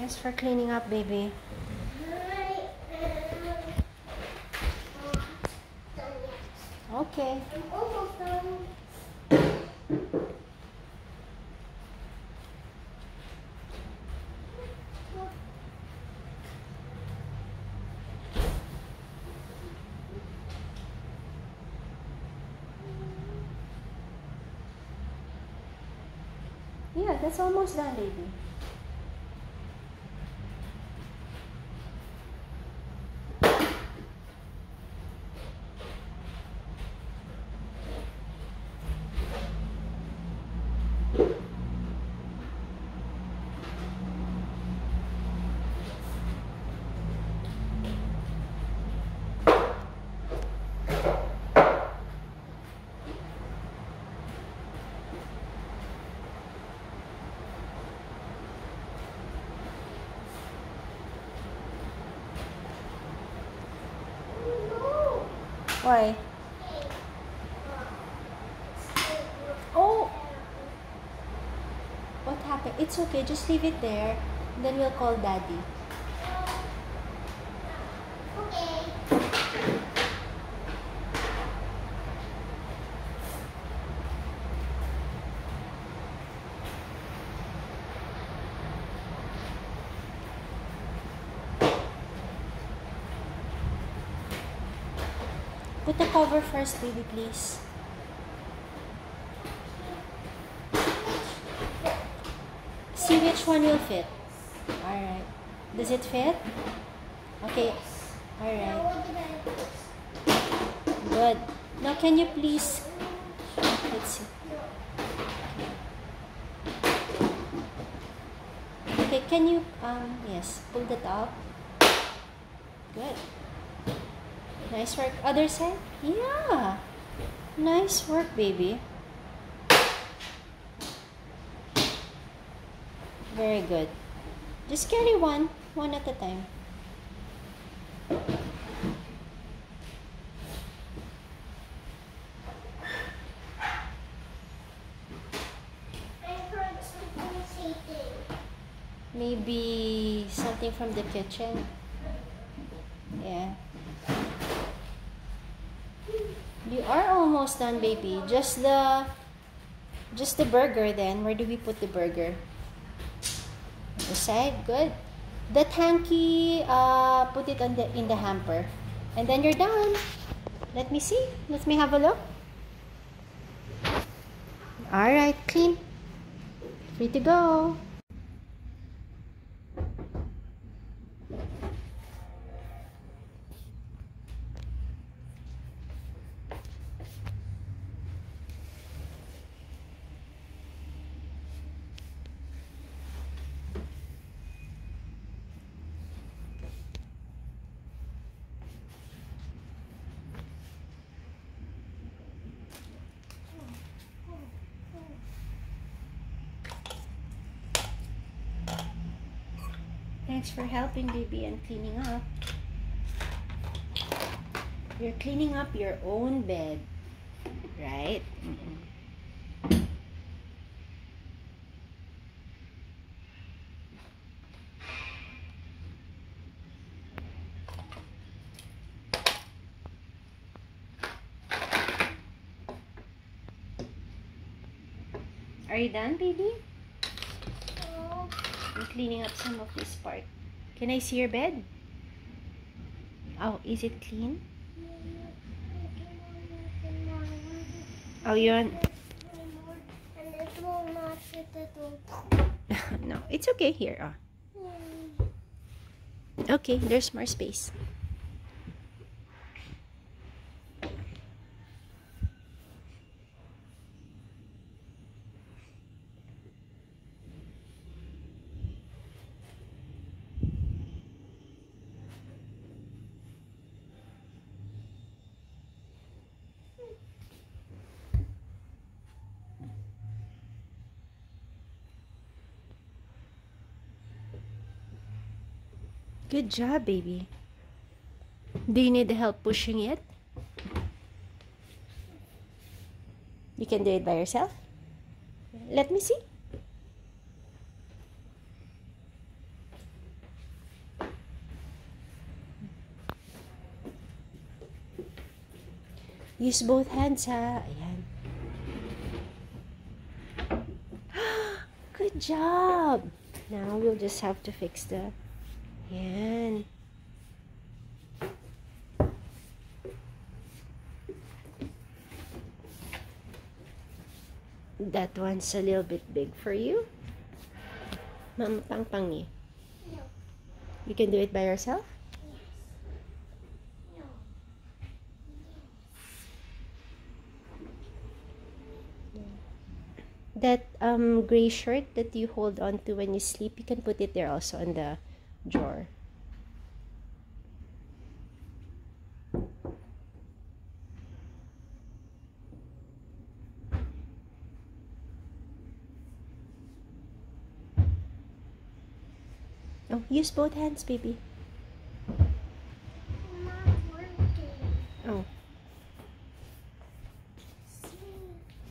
Thanks for cleaning up, baby. Okay. I'm almost done. Yeah, that's almost done, baby. Why? Oh! What happened? It's okay, just leave it there. Then we'll call Daddy. Okay. Put the cover first, baby, please. See which one will fit. Alright. Does it fit? Okay. Alright. Good. Now, can you please... Let's see. Okay, can you... yes. Pull that up. Good. Nice work. Other side? Yeah. Nice work, baby. Very good. Just carry one at a time. I heard something shaking. Maybe something from the kitchen. Yeah. You are almost done, baby. Just the burger then. Where do we put the burger? The side. Good. That hanky, put it on in the hamper. And then you're done. Let me see. Let me have a look. Alright, clean. Free to go. Thanks for helping, baby, and cleaning up. You're cleaning up your own bed, right? Are you done, baby? I'm cleaning up some of this part. Can I see your bed? Oh, is it clean? Oh, yun. And it will not fit it all. No, it's okay here. Oh. Okay, there's more space. Good job, baby. Do you need help pushing it? You can do it by yourself? Let me see. Use both hands, ha? Ayan. Good job! Now, we'll just have to fix the... Ayan. That one's a little bit big for you. Ma'am, pang ni. No. You can do it by yourself? No. That gray shirt that you hold on to when you sleep, you can put it there also in the drawer. Oh, use both hands, baby. Not working. Oh.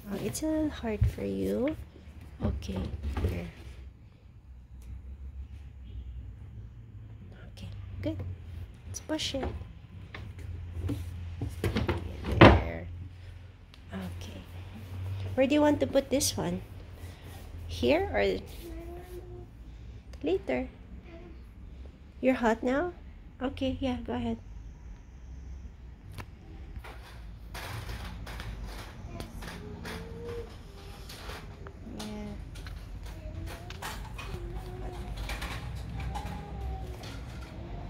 Oh, it's a little hard for you. Okay, here. Okay, good. Let's push it. There. Okay. Where do you want to put this one? Here or later? You're hot now? Okay, yeah, go ahead. Yeah.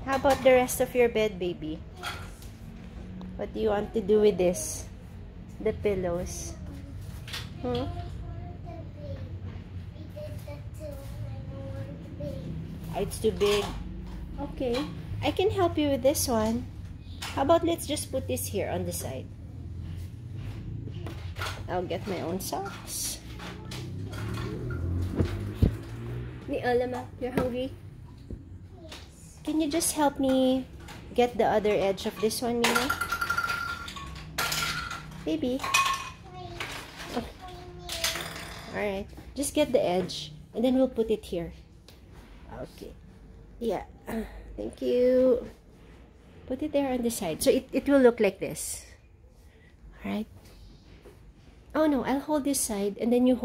How about the rest of your bed, baby? What do you want to do with this? The pillows. Hmm? It's too big. Okay. I can help you with this one. How about let's just put this here on the side. I'll get my own socks. Ni Alama, you're hungry? Yes. Can you just help me get the other edge of this one, Mia? Baby. Oh. Alright. Just get the edge. And then we'll put it here. Okay. Yeah. Thank you. Put it there on the side. So it will look like this. Alright. Oh no, I'll hold this side. And then you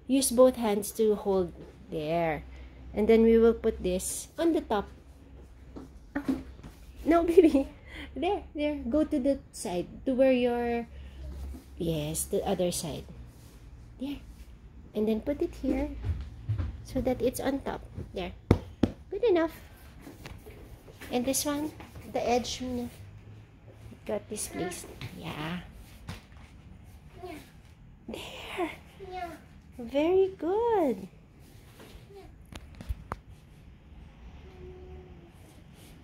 use both hands to hold there. And then we will put this on the top. Oh. No, baby. There. Go to the side. To where your... Yes, the other side. There. And then put it here. So that it's on top. There. Good enough. And this one, the edge, got this placed. Yeah. There. Very good.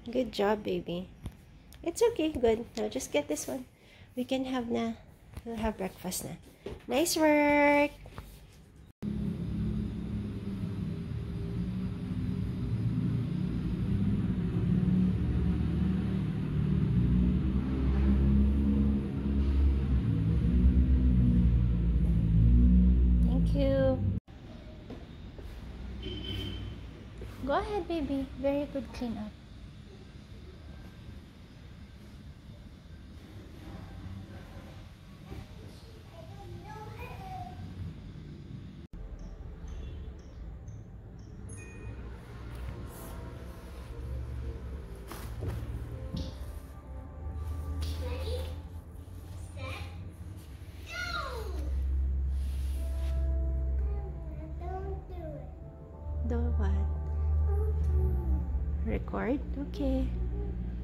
Good job, baby. It's okay. Good. Now just get this one. We can have na. We'll have breakfast na. Nice work. You. Go ahead, baby. Very good cleanup. Do what? Record? Okay.